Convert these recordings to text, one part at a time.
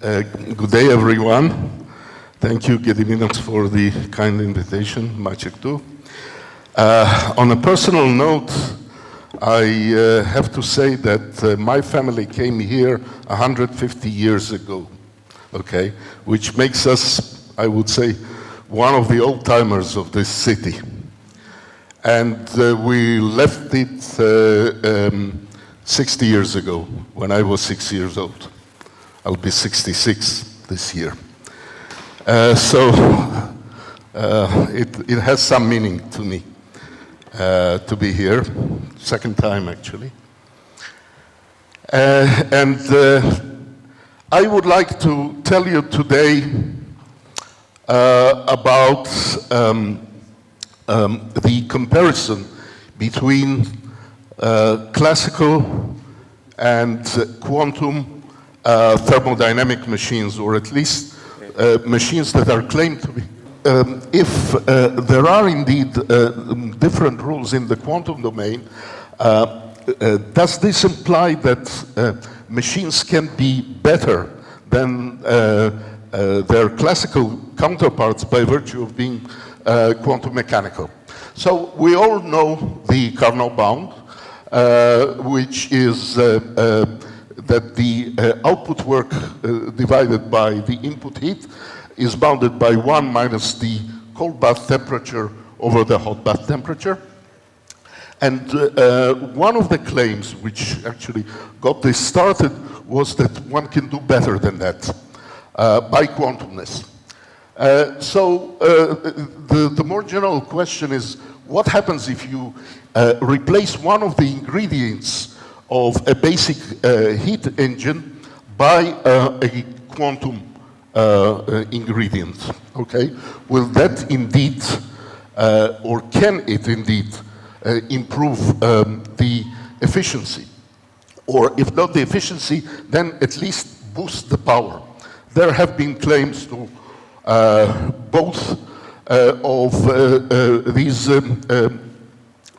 Good day, everyone. Thank you, Gediminas, for the kind invitation. Maciek too. On a personal note, I have to say that my family came here 150 years ago, okay? Which makes us, I would say, one of the old-timers of this city. And we left it 60 years ago, when I was 6 years old. I'll be 66 this year. It has some meaning to me to be here, second time actually. I would like to tell you today about the comparison between classical and quantum thermodynamic machines, or at least machines that are claimed to be. If there are indeed different rules in the quantum domain, does this imply that machines can be better than their classical counterparts by virtue of being quantum mechanical? So we all know the Carnot bound, which is that the output work divided by the input heat is bounded by 1 minus the cold bath temperature over the hot bath temperature. And one of the claims which actually got this started was that one can do better than that by quantumness. The more general question is, what happens if you replace one of the ingredients of a basic heat engine by a quantum ingredient, okay? Will that indeed, or can it indeed, improve the efficiency? Or if not the efficiency, then at least boost the power. There have been claims to both of these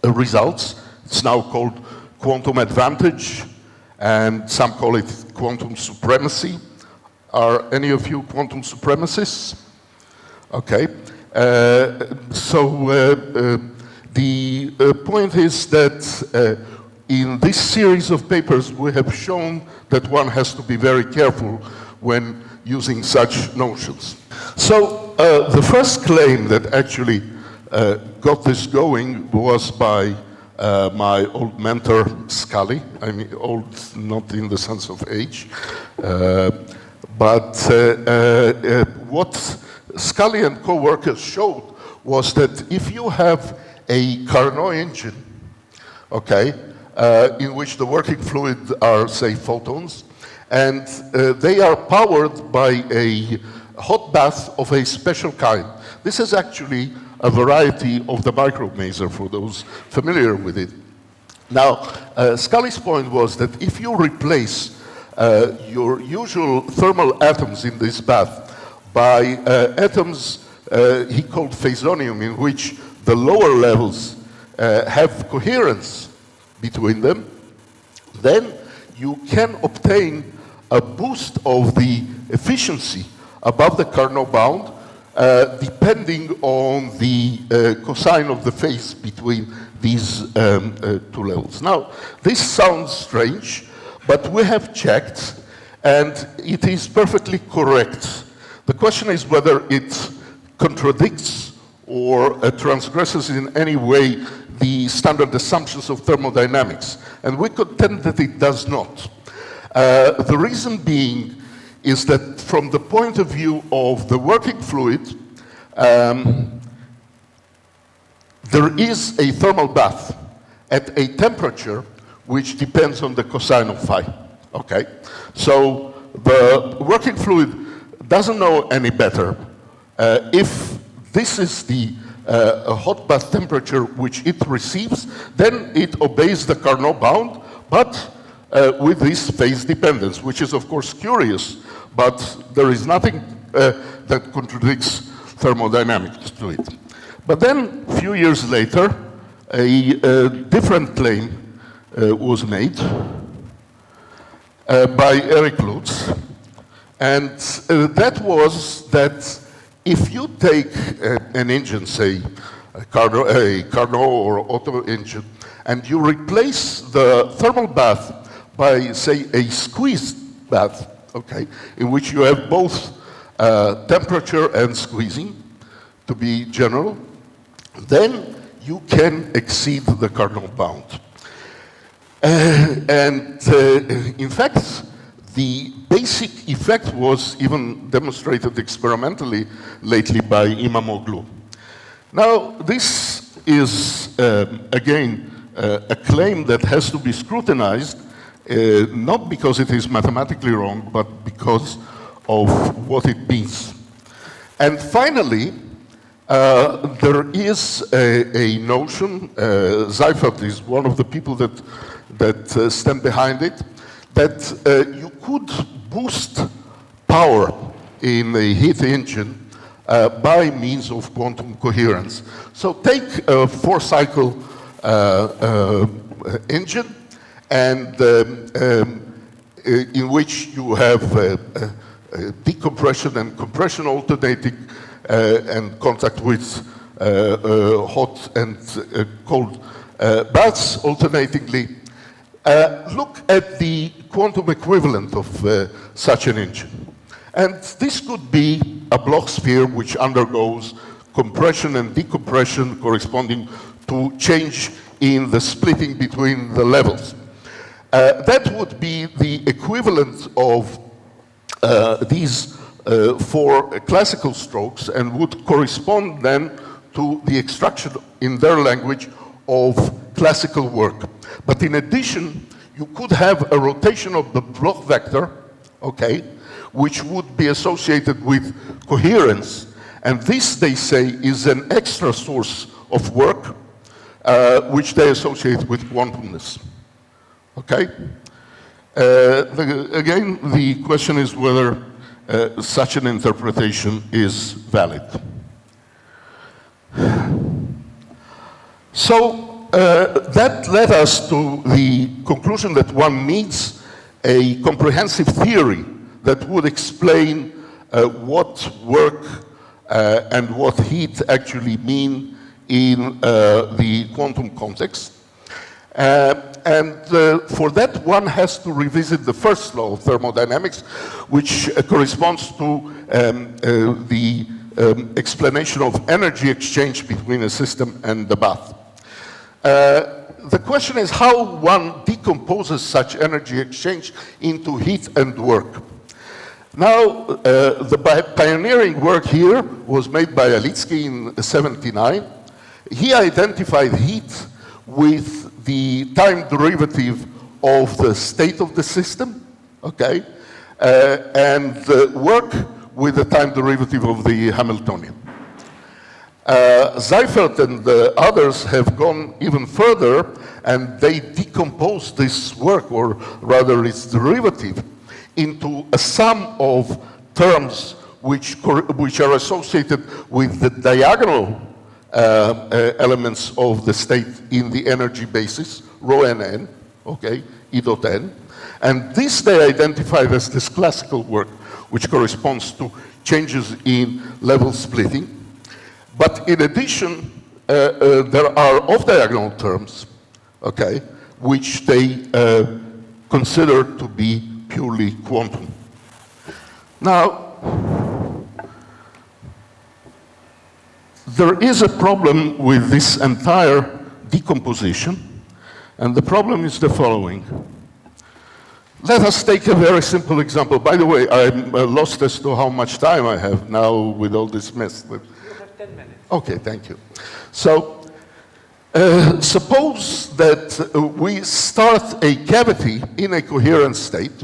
results. It's now called quantum advantage, and some call it quantum supremacy. Are any of you quantum supremacists? Okay. The point is that in this series of papers, we have shown that one has to be very careful when using such notions. So the first claim that actually got this going was by my old mentor, Scully. I mean, old not in the sense of age, but what Scully and co-workers showed was that if you have a Carnot engine, okay, in which the working fluid are, say, photons, and they are powered by a hot bath of a special kind. This is actually a variety of the micromaser, for those familiar with it. Now, Scully's point was that if you replace your usual thermal atoms in this bath by atoms he called phasonium, in which the lower levels have coherence between them, then you can obtain a boost of the efficiency above the Carnot bound, depending on the cosine of the phase between these two levels. Now, this sounds strange, but we have checked, and it is perfectly correct. The question is whether it contradicts or transgresses in any way the standard assumptions of thermodynamics, and we contend that it does not. The reason being is that from the point of view of the working fluid, there is a thermal bath at a temperature which depends on the cosine of phi, okay? So the working fluid doesn't know any better. If this is the hot bath temperature which it receives, then it obeys the Carnot bound, but with this phase dependence, which is of course curious, but there is nothing that contradicts thermodynamics to it. But then, a few years later, a different claim was made by Eric Lutz, And that was that if you take an engine, say a Carnot or Otto engine, and you replace the thermal bath by, say, a squeezed bath, okay, in which you have both temperature and squeezing, to be general, then you can exceed the Carnot bound. In fact, the basic effect was even demonstrated experimentally lately by Imamoglu. Now, this is, again, a claim that has to be scrutinized, not because it is mathematically wrong, but because of what it means. And finally, there is a notion, Seifert is one of the people that stand behind it, that you could boost power in a heat engine by means of quantum coherence. So take a 4-cycle engine, and in which you have decompression and compression alternating and contact with hot and cold baths alternatingly. Look at the quantum equivalent of such an engine. And this could be a Bloch sphere which undergoes compression and decompression corresponding to change in the splitting between the levels. That would be the equivalent of these 4 classical strokes and would correspond then to the extraction in their language of classical work. But in addition, you could have a rotation of the Bloch vector, okay, which would be associated with coherence. And this, they say, is an extra source of work, which they associate with quantumness. Okay? Again, the question is whether such an interpretation is valid. So that led us to the conclusion that one needs a comprehensive theory that would explain what work and what heat actually mean in the quantum context. For that, one has to revisit the first law of thermodynamics, which corresponds to the explanation of energy exchange between a system and the bath. The question is how one decomposes such energy exchange into heat and work. Now, the pioneering work here was made by Alitsky in '79. He identified heat with the time derivative of the state of the system, okay, and work with the time derivative of the Hamiltonian. Seifert and the others have gone even further, and they decompose this work, or rather its derivative, into a sum of terms which are associated with the diagonal elements of the state in the energy basis, rho n, okay, E dot n. And this they identified as this classical work, which corresponds to changes in level splitting. But in addition, there are off-diagonal terms, okay, which they consider to be purely quantum. Now, there is a problem with this entire decomposition, and the problem is the following. Let us take a very simple example. By the way, I'm lost as to how much time I have now with all this mess. You have 10 minutes. Okay, thank you. So, suppose that we start a cavity in a coherent state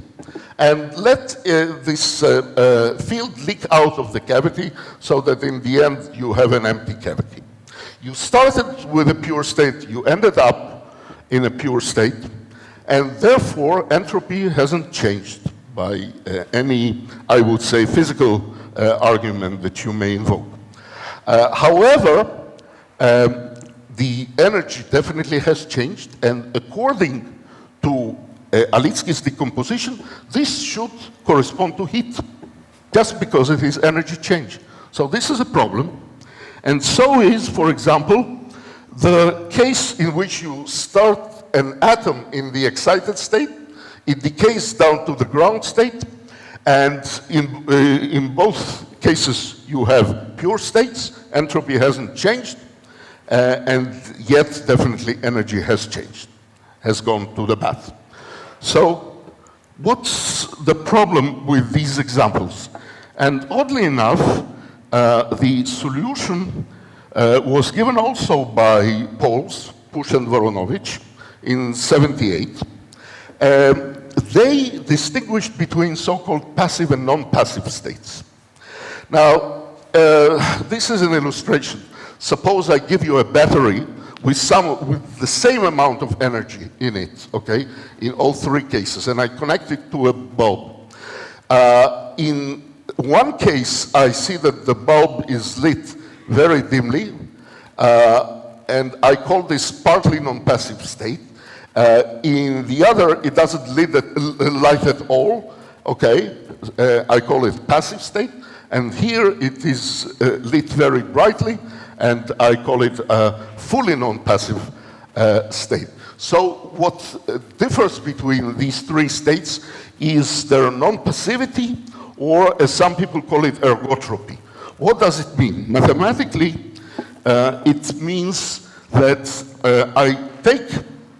and let this field leak out of the cavity so that in the end you have an empty cavity. You started with a pure state, you ended up in a pure state, and therefore entropy hasn't changed by any, I would say, physical argument that you may invoke. However, the energy definitely has changed, and according to Alitsky's decomposition, this should correspond to heat. just because it is energy change. So this is a problem. And so is, for example, the case in which you start an atom in the excited state, it decays down to the ground state, and in both cases you have pure states, entropy hasn't changed, and yet definitely energy has changed, has gone to the bath. So what's the problem with these examples? And oddly enough, the solution was given also by Poles, Pusch and Voronovich, in '78. They distinguished between so-called passive and non-passive states. Now, this is an illustration. Suppose I give you a battery with the same amount of energy in it, okay, in all three cases, and I connect it to a bulb. In one case, I see that the bulb is lit very dimly, and I call this partly non-passive state. In the other, it doesn't light at all, okay? I call it passive state. And here it is lit very brightly, and I call it a fully non-passive state. So what differs between these three states is their non-passivity, or as some people call it, ergotropy. What does it mean? Mathematically, it means that I take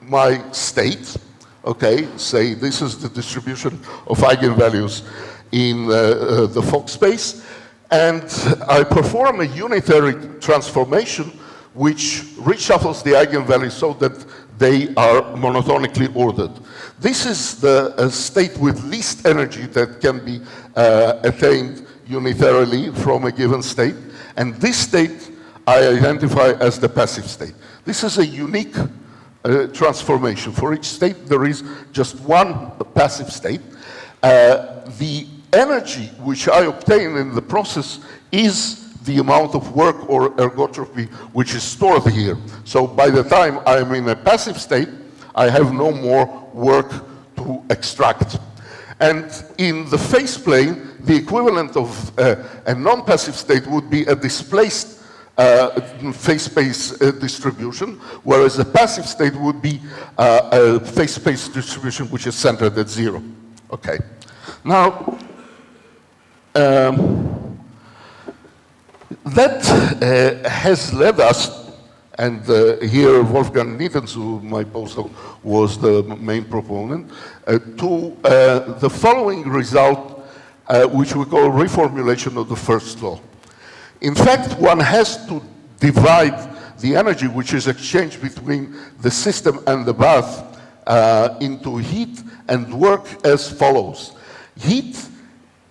my state, okay, say this is the distribution of eigenvalues in the Fock space, and I perform a unitary transformation which reshuffles the eigenvalues so that they are monotonically ordered. This is the state with least energy that can be attained unitarily from a given state, and this state I identify as the passive state. This is a unique transformation. For each state, there is just one passive state. The energy which I obtain in the process is the amount of work or ergotropy which is stored here. So by the time I'm in a passive state, I have no more work to extract. And in the phase plane, the equivalent of a non-passive state would be a displaced phase space distribution, whereas a passive state would be a phase space distribution which is centered at zero. Okay. Now, that has led us, and here Wolfgang Niedenzu, my postdoc, was the main proponent, to the following result, which we call reformulation of the first law. In fact, one has to divide the energy which is exchanged between the system and the bath into heat and work as follows. Heat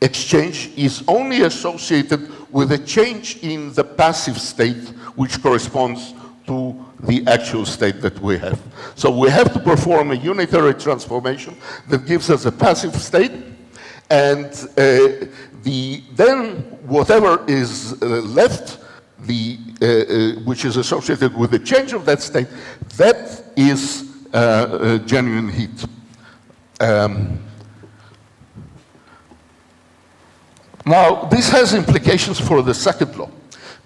exchange is only associated with a change in the passive state, which corresponds to the actual state that we have. So we have to perform a unitary transformation that gives us a passive state, and then whatever is left, which is associated with the change of that state, that is genuine heat. Now, this has implications for the second law,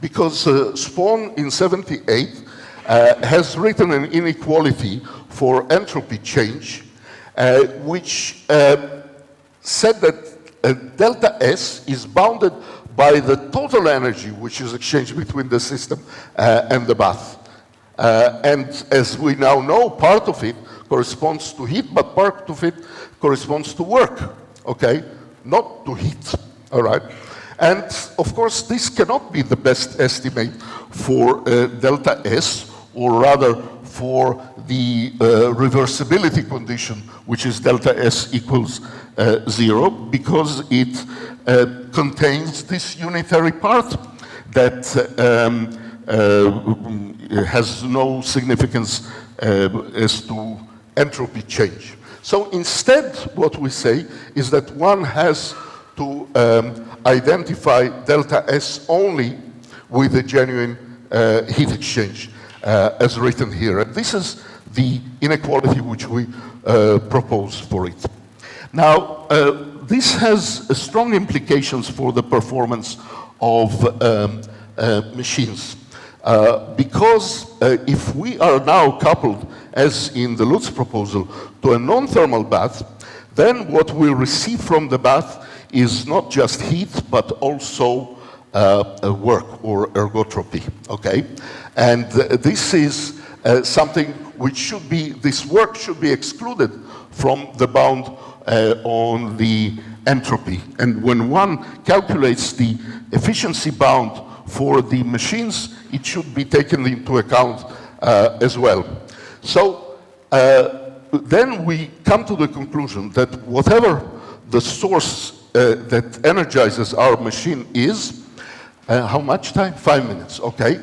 because Spohn in '78 has written an inequality for entropy change, which said that delta S is bounded by the total energy which is exchanged between the system and the bath. And as we now know, part of it corresponds to heat, but part of it corresponds to work, okay? Not to heat, all right? And of course, this cannot be the best estimate for delta S, or rather for the reversibility condition, which is delta S equals 0, because it contains this unitary part that has no significance as to entropy change. So instead, what we say is that one has to identify delta S only with the genuine heat exchange, as written here. And this is the inequality which we propose for it. Now, this has strong implications for the performance of machines. Because if we are now coupled, as in the Lutz proposal, to a non-thermal bath, then what we'll receive from the bath is not just heat, but also work or ergotropy, okay? And this is something which should be, this work should be excluded from the bound on the entropy. And when one calculates the efficiency bound for the machines, it should be taken into account as well. So then we come to the conclusion that whatever the source that energizes our machine is, how much time? 5 minutes, okay.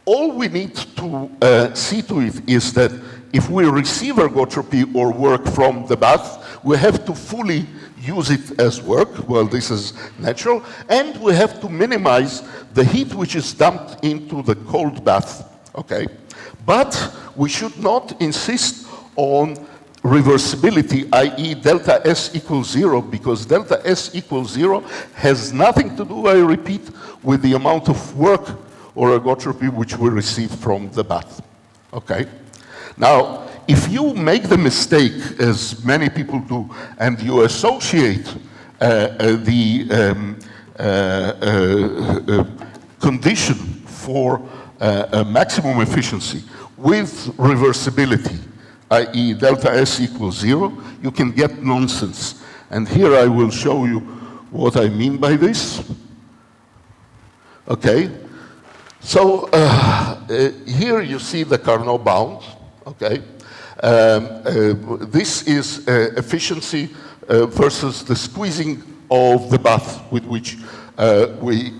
All we need to see to it is that if we receive ergotropy or work from the bath, we have to fully use it as work. Well, this is natural. And we have to minimize the heat which is dumped into the cold bath, okay? But we should not insist on reversibility, i.e. delta S equals 0, because delta S equals 0 has nothing to do, I repeat, with the amount of work or ergotropy which we receive from the bath, okay? Now, if you make the mistake, as many people do, and you associate the condition for maximum efficiency with reversibility, i.e. delta S equals 0, you can get nonsense. And here I will show you what I mean by this. Okay, so here you see the Carnot bound, okay. This is efficiency versus the squeezing of the bath with which we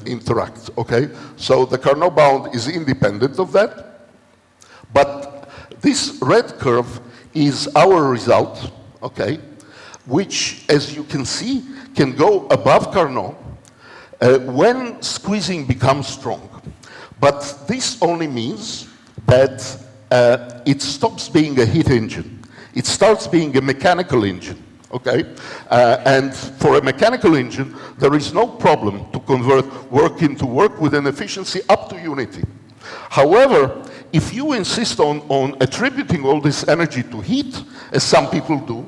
interact, okay? So the Carnot bound is independent of that, but this red curve is our result, okay? Which, as you can see, can go above Carnot when squeezing becomes strong. But this only means that it stops being a heat engine. It starts being a mechanical engine, okay? And for a mechanical engine, there is no problem to convert work into work with an efficiency up to unity. However, if you insist on attributing all this energy to heat, as some people do,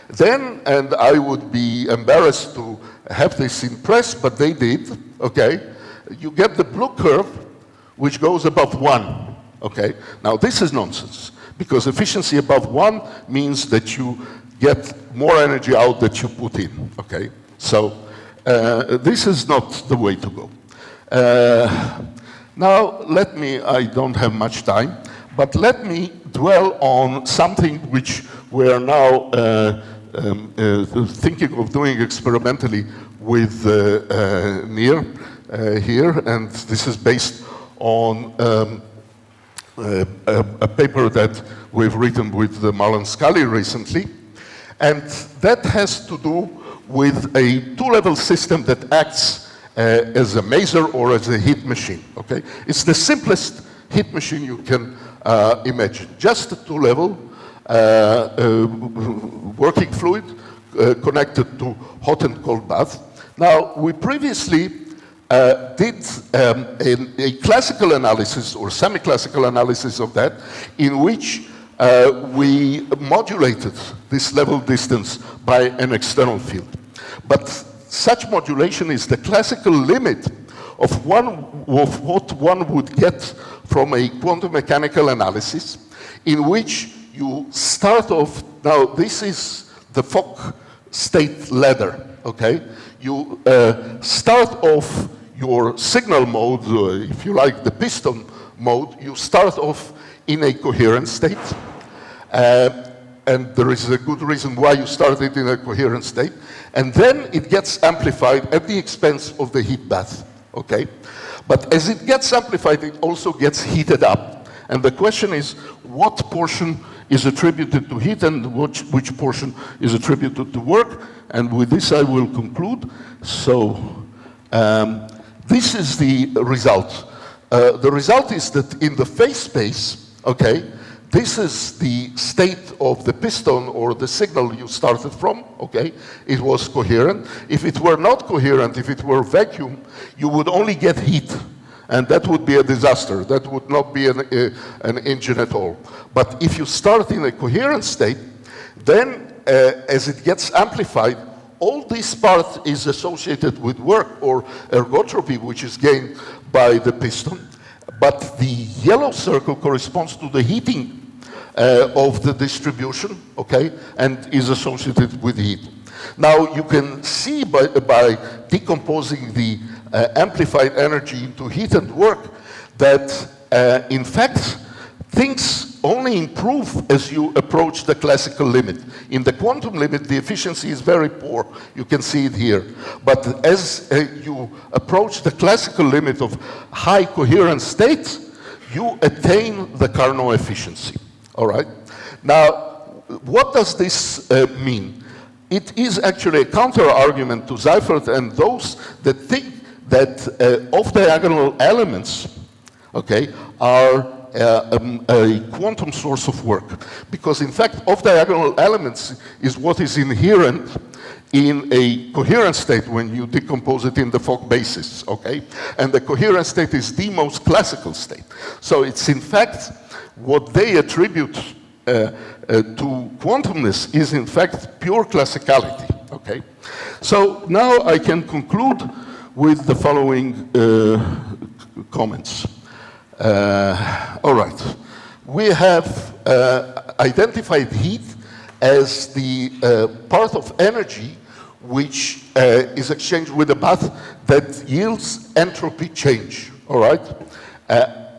then, and I would be embarrassed to have this in press, but they did, okay? You get the blue curve, which goes above 1. Okay, now this is nonsense, because efficiency above 1 means that you get more energy out that you put in, okay? So this is not the way to go. Now let me, I don't have much time, but let me dwell on something which we are now thinking of doing experimentally with NIR here, and this is based on a paper that we've written with Marlon Scully recently. And that has to do with a two-level system that acts as a maser or as a heat machine, okay? It's the simplest heat machine you can imagine. Just a two-level working fluid connected to hot and cold bath. Now, we previously did a classical analysis or semi-classical analysis of that, in which we modulated this level distance by an external field. But such modulation is the classical limit of what one would get from a quantum mechanical analysis, in which you start off, now this is the Fock state ladder, okay? You start off your signal mode, if you like, the piston mode, you start off in a coherent state. And there is a good reason why you started in a coherent state. And then it gets amplified at the expense of the heat bath, okay? But as it gets amplified, it also gets heated up. And the question is, what portion is attributed to heat and which portion is attributed to work? And with this I will conclude. So this is the result. The result is that in the phase space, okay, This is the state of the piston or the signal you started from, okay? It was coherent. If it were not coherent, if it were vacuum, you would only get heat. And that would be a disaster. That would not be an engine at all. But if you start in a coherent state, then as it gets amplified, all this part is associated with work or ergotropy, which is gained by the piston. But the yellow circle corresponds to the heating of the distribution, okay, and is associated with heat. Now, you can see by decomposing the amplified energy into heat and work that, in fact, things only improve as you approach the classical limit. In the quantum limit, the efficiency is very poor. You can see it here. But as you approach the classical limit of high coherent states, you attain the Carnot efficiency. All right? Now, what does this mean? It is actually a counter-argument to Seifert and those that think that off-diagonal elements, okay, are a quantum source of work. Because in fact, off-diagonal elements is what is inherent in a coherent state when you decompose it in the Fock basis, okay? And the coherent state is the most classical state. So it's in fact, what they attribute to quantumness is in fact pure classicality, okay? So now I can conclude with the following comments. All right, we have identified heat as the part of energy which is exchanged with a bath that yields entropy change, all right?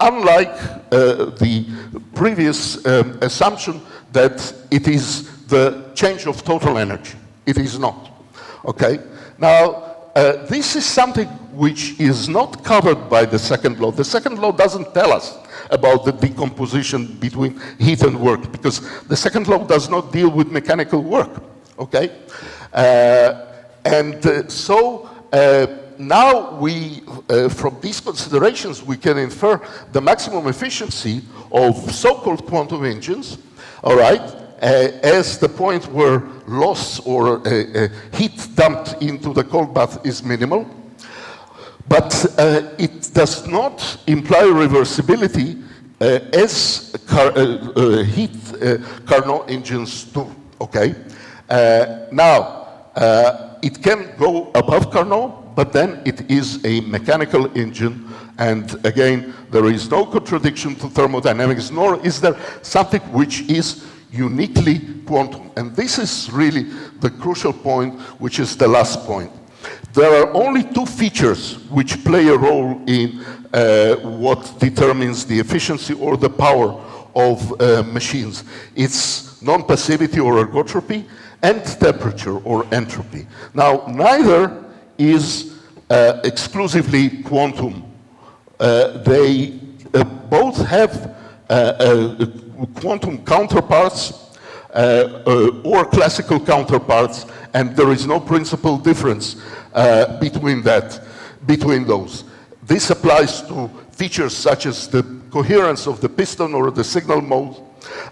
Unlike the previous assumption that it is the change of total energy. It is not, okay? Now, this is something which is not covered by the second law. The second law doesn't tell us about the decomposition between heat and work, because the second law does not deal with mechanical work, okay? So now we, from these considerations, we can infer the maximum efficiency of so-called quantum engines, all right, as the point where loss or heat dumped into the cold bath is minimal. But it does not imply reversibility as Carnot engines do, okay? Now, it can go above Carnot, but then it is a mechanical engine, and again, there is no contradiction to thermodynamics, nor is there something which is uniquely quantum. And this is really the crucial point, which is the last point. There are only two features which play a role in what determines the efficiency or the power of machines. It's non-passivity or ergotropy and temperature or entropy. Now, neither is exclusively quantum. They both have quantum counterparts or classical counterparts, and there is no principal difference between those. This applies to features such as the coherence of the piston or the signal mode,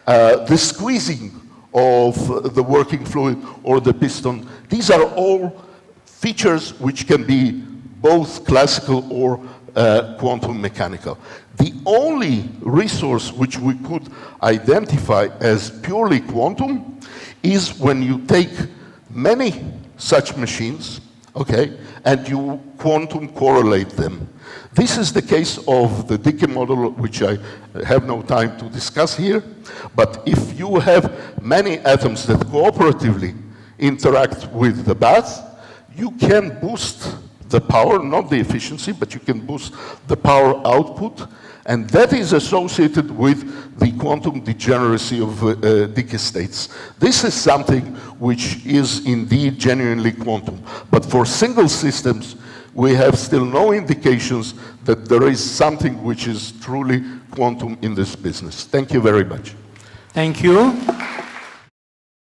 the squeezing of the working fluid or the piston. These are all features which can be both classical or quantum mechanical. The only resource which we could identify as purely quantum is when you take many such machines, okay, and you quantum correlate them. This is the case of the decay model, which I have no time to discuss here, but if you have many atoms that cooperatively interact with the bath, you can boost the power, not the efficiency, but you can boost the power output, and that is associated with the quantum degeneracy of decay states. This is something which is indeed genuinely quantum, but for single systems, we have still no indications that there is something which is truly quantum in this business. Thank you very much. Thank you.